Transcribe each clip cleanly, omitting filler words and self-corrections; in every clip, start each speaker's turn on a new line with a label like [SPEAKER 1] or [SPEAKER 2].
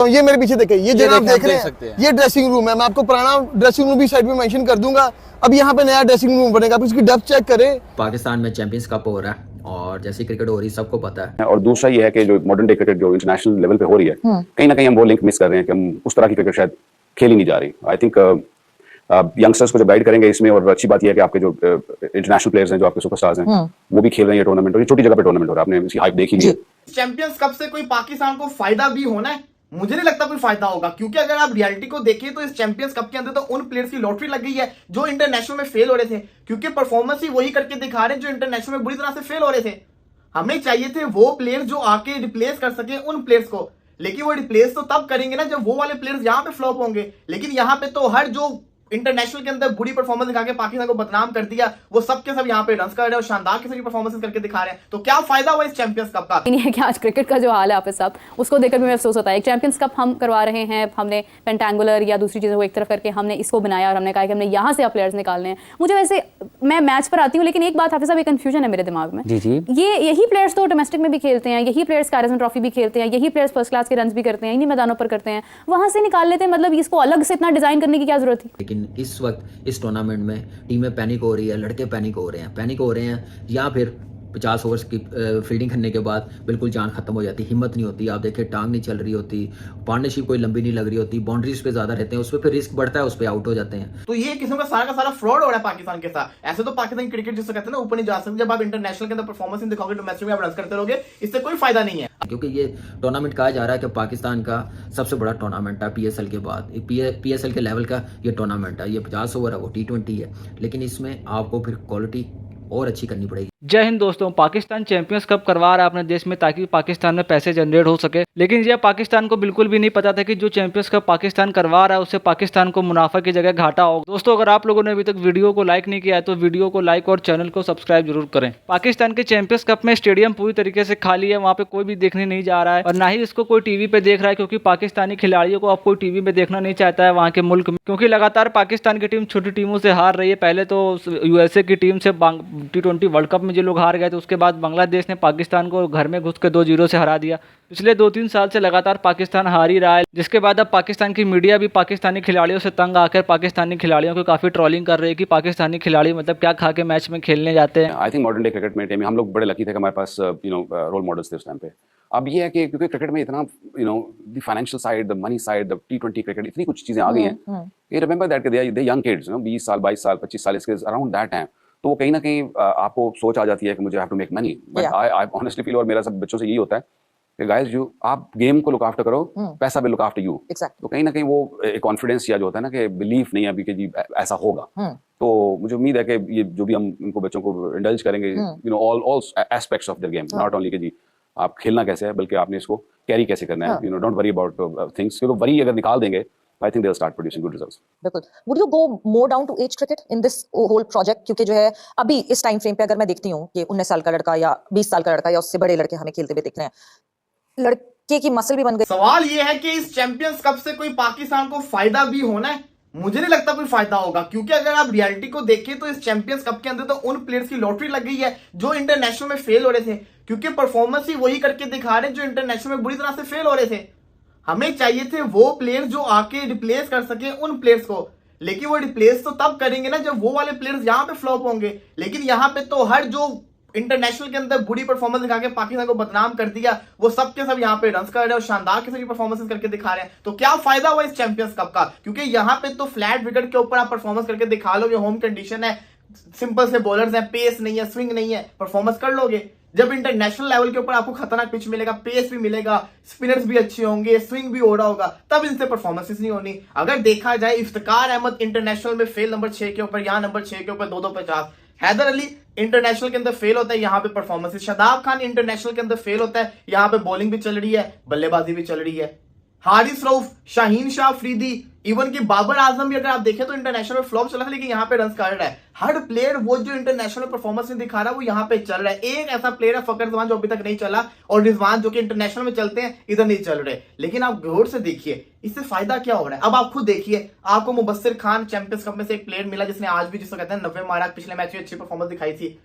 [SPEAKER 1] तो ये मेरे पीछे देखे, ये जनाब देख रहे हैं, ये ड्रेसिंग रूम है। मैं आपको पुराना ड्रेसिंग रूम भी साइड में मेंशन कर दूंगा। अब यहाँ पे नया ड्रेसिंग रूम बनेगा, आप इसकी डेप्थ चेक करें।
[SPEAKER 2] पाकिस्तान में चैंपियंस कप हो रहा है और जैसी क्रिकेट हो रही है सबको पता है।
[SPEAKER 3] और दूसरा ये है कि जो मॉडर्न डे क्रिकेट जो इंटरनेशनल लेवल पे हो रही है, कहीं ना कहीं हम वो लिंक मिस कर रहे हैं कि हम उस तरह की क्रिकेट शायद खेली नहीं जा रही। आई थिंक यंगस्टर्स को जब गाइड करेंगे इसमें, और अच्छी बात यह है कि आपके जो इंटरनेशनल प्लेयर्स हैं, जो आपके सुपरस्टार्स हैं, वो भी खेल रहे हैं टूर्नामेंट, और ये छोटी जगह पे टूर्नामेंट हो रहा है। आपने इसकी हाइप देखी नहीं है।
[SPEAKER 4] चैंपियंस कप से कोई पाकिस्तान को फायदा भी होना है, मुझे नहीं लगता कोई फायदा होगा, क्योंकि अगर आप रियलिटी को देखें तो इस चैंपियंस कप के अंदर तो उन प्लेयर्स की लॉटरी लग गई है जो इंटरनेशनल में फेल हो रहे थे, क्योंकि परफॉर्मेंस ही वही करके दिखा रहे हैं जो इंटरनेशनल में बुरी तरह से फेल हो रहे थे। हमें चाहिए थे वो प्लेयर्स जो आके रिप्लेस कर सके उन प्लेयर्स को, लेकिन वो रिप्लेस तो तब करेंगे ना जब वो वाले प्लेयर्स यहां पे फ्लॉप होंगे। लेकिन यहां पे तो हर जो इंटरनेशनल के अंदर बुरी परफॉर्मेंस दिखा के पाकिस्तान को बदनाम कर दिया, वो सब के सब यहाँ पे रन्स कर रहे हैं और शानदार किस्म की परफॉर्मेंस करके दिखा रहे हैं। तो क्या फायदा हुआ इस चैंपियंस कप का?
[SPEAKER 5] नहीं है कि आज क्रिकेट का जो हाल है हाफिज साहब, उसको देखकर भी अफसोस होता है। एक चैंपियंस कप हम करवा रहे हैं, हमने पेंटेंगुलर या दूसरी चीज़ों को एक तरफ करके हमने इसको बनाया और हमने कहा कि हमने यहाँ से प्लेयर्स निकालने हैं। मुझे वैसे, मैं मैच पर आती हूँ, लेकिन एक बात हाफिज साहब, एक कन्फ्यूजन है मेरे दिमाग में। यही प्लेयर्स तो डोमेस्टिक में भी खेलते हैं, यही प्लेयर्स कैरिसन ट्रॉफी भी खेलते हैं, यही प्लेयर्स फर्स्ट क्लास के रन भी करते हैं, इन्हीं मैदानों पर करते हैं, वहाँ से निकाल लेते हैं। मतलब इसको अलग से इतना डिजाइन करने की क्या जरूरत थी?
[SPEAKER 2] लेकिन इस वक्त इस टूर्नामेंट में टीमें पैनिक हो रही है, लड़के पैनिक हो रहे हैं, या फिर 50 ओवर्स की फील्डिंग करने के बाद बिल्कुल जान खत्म हो जाती, हिम्मत नहीं होती। आप देखिए टांग नहीं चल रही होती, पार्टनरशिप कोई लंबी नहीं लग रही होती, बाउंड्रीज पे ज्यादा रहते हैं, उस पर फिर रिस्क बढ़ता है, उस पर आउट हो जाते हैं।
[SPEAKER 4] तो ये किस्म का सारा फ्रॉड हो रहा है पाकिस्तान के साथ। ऐसे तो पाकिस्तान क्रिकेट जिसको कहते हैं ना ऊपर नहीं जा सकते, जब आप इंटरनेशनल के अंदर परफॉर्मेंस नहीं दिखाओगे, डोमेस्टिक में आप रन करते रहोगे, इससे कोई फायदा नहीं है।
[SPEAKER 2] क्योंकि ये टूर्नामेंट कहा जा रहा है कि पाकिस्तान का सबसे बड़ा टूर्नामेंट है पीएसएल के बाद, पीएसएल के लेवल का ये टूर्नामेंट है। ये 50 ओवर है, वो T20 है, लेकिन इसमें आपको फिर क्वालिटी और अच्छी करनी पड़ेगी।
[SPEAKER 6] जय हिंद दोस्तों, पाकिस्तान चैंपियंस कप करवा रहा है अपने देश में ताकि पाकिस्तान में पैसे जनरेट हो सके, लेकिन यह पाकिस्तान को बिल्कुल भी नहीं पता था कि जो चैंपियंस कप पाकिस्तान करवा रहा है उससे पाकिस्तान को मुनाफा की जगह घाटा होगा। दोस्तों, अगर आप लोगों ने अभी तक वीडियो को लाइक नहीं किया है तो वीडियो को लाइक और चैनल को सब्सक्राइब जरूर करें। पाकिस्तान के चैंपियंस कप में स्टेडियम पूरी तरीके से खाली है, वहाँ पे कोई भी देखने नहीं जा रहा है और ना ही इसको कोई टीवी पे देख रहा है, क्योंकि पाकिस्तानी खिलाड़ियों को अब कोई टीवी पे देखना नहीं चाहता है वहाँ के मुल्क में, क्योंकि लगातार पाकिस्तान की टीम छोटी टीमों से हार रही है। पहले तो USA की टीम से T20 वर्ल्ड कप में जो लोग हार गए थे, उसके बाद बांग्लादेश ने पाकिस्तान को घर में घुस के 2-0 से हरा दिया। पिछले 2-3 साल से लगातार पाकिस्तान हार ही रहा है, जिसके बाद अब पाकिस्तान की मीडिया भी पाकिस्तानी खिलाड़ियों से तंग आकर पाकिस्तानी खिलाड़ियों को काफ़ी ट्रोलिंग कर रही है कि पाकिस्तानी खिलाड़ी मतलब क्या खा के मैच में खेलने जाते हैं।
[SPEAKER 3] I think modern day cricket में टीम हम लोग बड़े लकी थे कि हमारे पास रोल मॉडल्स थे उस टाइम पे। अब ये है कि क्योंकि क्रिकेट में इतना the financial side, the money side, the T20 cricket, इतनी कुछ चीज़ें आ गई हैं। ये remember that they young kids, 20 साल 22 साल 25 साल इसके अराउंड दैट टाइम, तो वो कहीं ना कहीं आपको सोच आ जाती है कि मुझे have to make money. But I honestly feel, और मेरा सब बच्चों से यही होता है कि गाइस, आप गेम को लुक आफ्टर करो, पैसा भी लुक आफ्टर यू। तो कहीं ना कहीं वो एक कॉन्फिडेंस या जो होता है ना कि बिलीफ नहीं है अभी कि जी ऐसा होगा। तो मुझे उम्मीद है कि ये जो भी हम इनको बच्चों को इंडल्ज करेंगे, all aspects of their game, not only कि जी आप खेलना कैसे है, बल्कि आपने इसको कैरी कैसे करना है। डोंट वरी अबाउट थिंग्स, क्योंकि वरी अगर निकाल देंगे, I think they'll start producing good results.
[SPEAKER 7] बिल्कुल। Would you go more down to age cricket in this whole project? क्योंकि जो है अभी इस टाइम फ्रेम पे अगर मैं देखती हूँ कि 19 साल का लड़का या 20 साल का लड़का या उससे बड़े लड़के हमें खेलते हुए दिख रहे हैं, लड़के की मसल भी बन गई।
[SPEAKER 4] सवाल ये है कि इस चैंपियंस कप से कोई पाकिस्तान को फायदा भी होना है, मुझे नहीं लगता कोई फायदा होगा, क्योंकि अगर आप रियलिटी को देखें तो इस चैंपियंस कप के अंदर तो उन प्लेयर्स की लॉटरी लग गई है जो इंटरनेशनल में फेल हो रहे थे, क्योंकि परफॉर्मेंस ही वही करके दिखा रहे हैं जो इंटरनेशनल में बुरी तरह से फेल हो रहे थे। हमें चाहिए थे वो प्लेयर्स जो आके रिप्लेस कर सके उन प्लेयर्स को, लेकिन वो रिप्लेस तो तब करेंगे ना जब वो वाले प्लेयर्स यहां पे फ्लॉप होंगे। लेकिन यहां पे तो हर जो इंटरनेशनल के अंदर बुरी परफॉर्मेंस दिखा के पाकिस्तान को बदनाम कर दिया, वो सब के सब यहाँ पे रन कर रहे हैं और शानदार किस्म की परफॉर्मेंस करके दिखा रहे हैं। तो क्या फायदा हुआ इस चैंपियंस कप का? क्योंकि यहाँ पे तो फ्लैट विकेट के ऊपर आप परफॉर्मेंस करके दिखा लोगे, होम कंडीशन है, सिंपल से बॉलर्स हैं, पेस नहीं है, स्विंग नहीं है, परफॉर्मेंस कर लोगे। जब इंटरनेशनल लेवल के ऊपर आपको खतरनाक पिच मिलेगा, पेस भी मिलेगा, स्पिनर्स भी अच्छे होंगे, स्विंग भी हो रहा होगा, तब इनसे परफॉर्मेंसेस नहीं होनी। अगर देखा जाए, इफ्तिकार अहमद इंटरनेशनल में फेल नंबर 6 के ऊपर, यहाँ नंबर 6 के ऊपर 2-2-50। हैदर अली इंटरनेशनल के अंदर फेल होता है, यहाँ पे परफॉर्मेंसेस। शादाब खान इंटरनेशनल के अंदर फेल होता है, यहाँ पे बॉलिंग भी चल रही है, बल्लेबाजी भी चल रही है। हारिस रऊफ, शाहीन शाह अफरीदी, इवन की बाबर आजम भी अगर आप देखें तो इंटरनेशनल में फ्लॉप चला था, लेकिन यहाँ पे रन कर रहा है। हर प्लेयर वो जो इंटरनेशनल परफॉर्मेंस नहीं दिखा रहा वो यहाँ पे चल रहा है। एक ऐसा प्लेयर है फकर रिजवान जो अभी तक नहीं चला, और रिजवान जो कि इंटरनेशनल में चलते हैं इधर नहीं चल रहे। लेकिन आप गौर से देखिए इससे फायदा क्या हो रहा है। अब आप खुद देखिए, आपको मुबस्सिर खान चैंपियंस कप में से एक प्लेयर मिला जिसने आज भी जिसको कहते हैं 90 मारा, पिछले मैच में अच्छी परफॉर्मेंस दिखाई थी।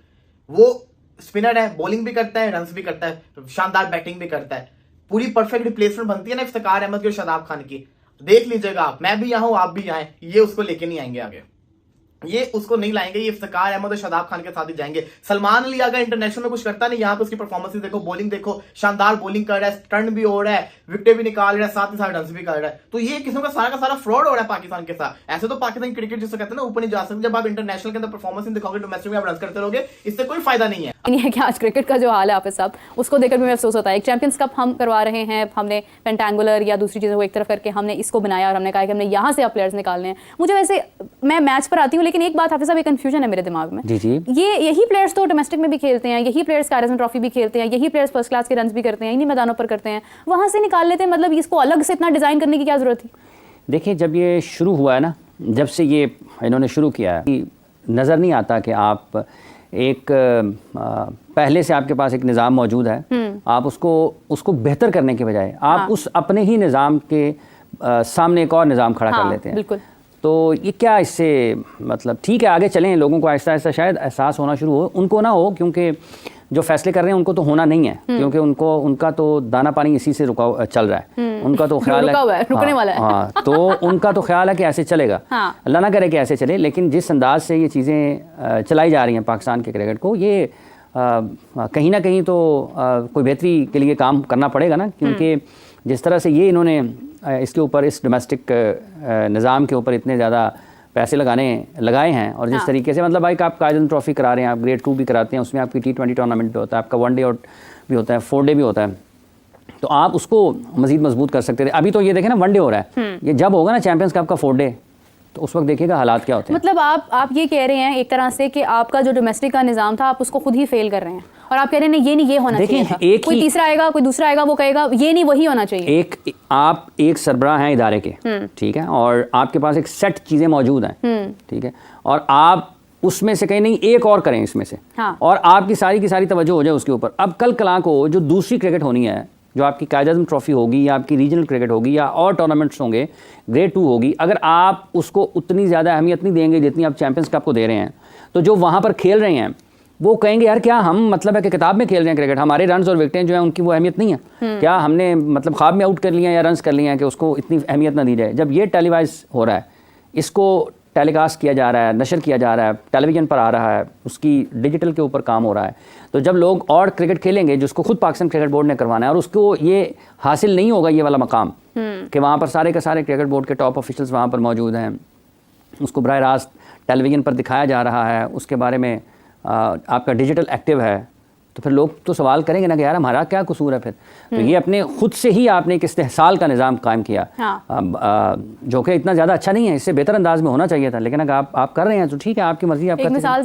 [SPEAKER 4] वो स्पिनर है, बॉलिंग भी करता है, रन भी करता है, शानदार बैटिंग भी करता है। पूरी परफेक्ट रिप्लेसमेंट बनती है ना इफ्तिकार अहमद की और शादाब खान की। देख लीजिएगा आप, मैं भी यहाँ हूं, आप भी आए, ये उसको लेके नहीं आएंगे आगे, ये उसको नहीं लाएंगे, ये इफ्तिकार अहमद और शादाब खान के साथ ही जाएंगे। सलमान अली अगर इंटरनेशनल में कुछ करता नहीं, यहाँ पे उसकी परफॉर्मेंस देखो, बॉलिंग देखो, शानदार बॉलिंग कर रहा है, टर्न भी हो रहा है, विकेट भी निकाल रहा है, साथ ही साथ रन भी कर रहा है। तो ये किस्म का सारा फ्रॉड हो रहा है पाकिस्तान के साथ। ऐसे तो पाकिस्तान क्रिकेट जिसको कहते हैं ना ऊपर नहीं जा सकते, जब आप इंटरनेशनल के अंदर परफॉर्मेंस नहीं दिखाओगे, डोमेस्टिक में आप रन करते रहोगे, इससे कोई फायदा नहीं है।
[SPEAKER 5] नहीं है कि आज क्रिकेट का जो हाल है हाफिज साहब, उसको देखकर भी अफसोस होता है। एक चैंपियंस कप हम करवा रहे हैं, हमने पेंटांगुलर या दूसरी चीज़ों को एक तरफ करके हमने इसको बनाया और हमने कहा कि हमने यहाँ से अब प्लेयर्स निकालने हैं। मुझे वैसे, मैं मैच पर आती हूँ, लेकिन एक बात हाफिज साहब, एक कंफ्यूजन है मेरे दिमाग में।
[SPEAKER 8] जी जी,
[SPEAKER 5] यही प्लेयर्स तो डोमेस्टिक में भी खेलते हैं, यही प्लेयर्स कैरियर ट्रॉफी भी खेलते हैं, यही प्लेयर्स फर्स्ट क्लास के रन भी करते हैं, इन्हीं मैदानों पर करते हैं, वहाँ से निकाल लेते हैं। मतलब इसको अलग से इतना डिज़ाइन करने की क्या ज़रूरत थी?
[SPEAKER 8] देखिए जब ये शुरू हुआ है ना, जब से ये इन्होंने शुरू किया है, नज़र नहीं आता कि आप एक पहले से आपके पास एक निज़ाम मौजूद है, आप उसको बेहतर करने के बजाय आप उस अपने ही निज़ाम के सामने एक और निज़ाम खड़ा कर लेते हैं।
[SPEAKER 5] बिल्कुल।
[SPEAKER 8] तो ये क्या, इससे मतलब ठीक है आगे चलें, लोगों को आहिस्ता आहिस्ता शायद एहसास होना शुरू हो, उनको ना हो, क्योंकि जो फैसले कर रहे हैं उनको तो होना नहीं है, क्योंकि उनका तो दाना पानी इसी से रुका चल रहा है, उनका तो ख्याल है
[SPEAKER 5] रुकने वाला है।
[SPEAKER 8] हाँ, तो उनका तो ख्याल है कि ऐसे चलेगा। अल्लाह ना करे कि ऐसे चले, लेकिन जिस अंदाज से ये चीज़ें चलाई जा रही हैं पाकिस्तान के क्रिकेट को, ये कहीं ना कहीं तो कोई बेहतरी के लिए काम करना पड़ेगा ना, क्योंकि जिस तरह से ये इन्होंने इसके ऊपर, इस डोमेस्टिक निज़ाम के ऊपर इतने ज़्यादा पैसे लगाए हैं, और जिस तरीके से मतलब भाई आप कायदन ट्रॉफी करा रहे हैं, आप ग्रेड 2 भी कराते हैं, उसमें आपकी T20 टूर्नामेंट भी होता है, आपका 1 डे आउट भी होता है, 4 डे भी होता है, तो आप उसको मज़ीद मजबूत कर सकते थे। अभी तो ये देखें ना, 1 डे हो रहा है, ये जब होगा ना चैंपियंस कप का 4 डे, तो उस वक्त देखिएगा हालात क्या होते हैं।
[SPEAKER 5] मतलब आप ये कह रहे हैं एक तरह से कि आपका जो डोमेस्टिक का निज़ाम था, आप उसको खुद ही फेल कर रहे हैं, और आप कह रहे हैं ये होना चाहिए था। कोई तीसरा आएगा, कोई दूसरा आएगा, वो कहेगा ये नहीं, वही होना चाहिए।
[SPEAKER 8] आप एक सरबराह हैं इदारे के, ठीक है, और आपके पास एक सेट चीज़ें मौजूद हैं, ठीक है, और आप उसमें से कहीं नहीं एक और करें इसमें से, और आपकी सारी की सारी तवज्जो हो जाए उसके ऊपर। अब कल कला को जो दूसरी क्रिकेट होनी है, जो आपकी कायद-ए-आज़म ट्रॉफी होगी, या आपकी रीजनल क्रिकेट होगी, या और टूर्नामेंट्स होंगे, ग्रेड 2 होगी, अगर आप उसको उतनी ज़्यादा अहमियत नहीं देंगे जितनी आप चैंपियंस कप को दे रहे हैं, तो जो वहाँ पर खेल रहे हैं वो कहेंगे यार क्या हम मतलब है कि किताब में खेल रहे हैं क्रिकेट, हमारे रन्स और विकेटें जो हैं उनकी वो अहमियत नहीं है, क्या हमने मतलब ख्वाब में आउट कर लिया या रन्स कर लिए हैं कि उसको इतनी अहमियत ना दी जाए। जब ये टेलीवाइज हो रहा है, इसको टेलीकास्ट किया जा रहा है, नशर किया जा रहा है, टेलीविज़न पर आ रहा है, उसकी डिजिटल के ऊपर काम हो रहा है, तो जब लोग और क्रिकेट खेलेंगे जिसको खुद पाकिस्तान क्रिकेट बोर्ड ने करवाना है, और उसको ये हासिल नहीं होगा ये वाला मकाम कि वहाँ पर सारे के सारे क्रिकेट बोर्ड के टॉप ऑफिशियल्स वहाँ पर मौजूद हैं, उसको बराह रास्त टेलीविज़न पर दिखाया जा रहा है, उसके बारे में आपका डिजिटल एक्टिव है, तो फिर लोग तो सवाल करेंगे ना कि यार हमारा क्या कसूर है फिर। तो ये अपने खुद से ही आपने एक इस्तेहसाल का निज़ाम कायम किया, जो कि इतना ज़्यादा अच्छा नहीं है, इससे बेहतर अंदाज में होना चाहिए था, लेकिन अगर आप कर रहे हैं तो ठीक है, आपकी मर्ज़ी, आप
[SPEAKER 5] एक मिसाल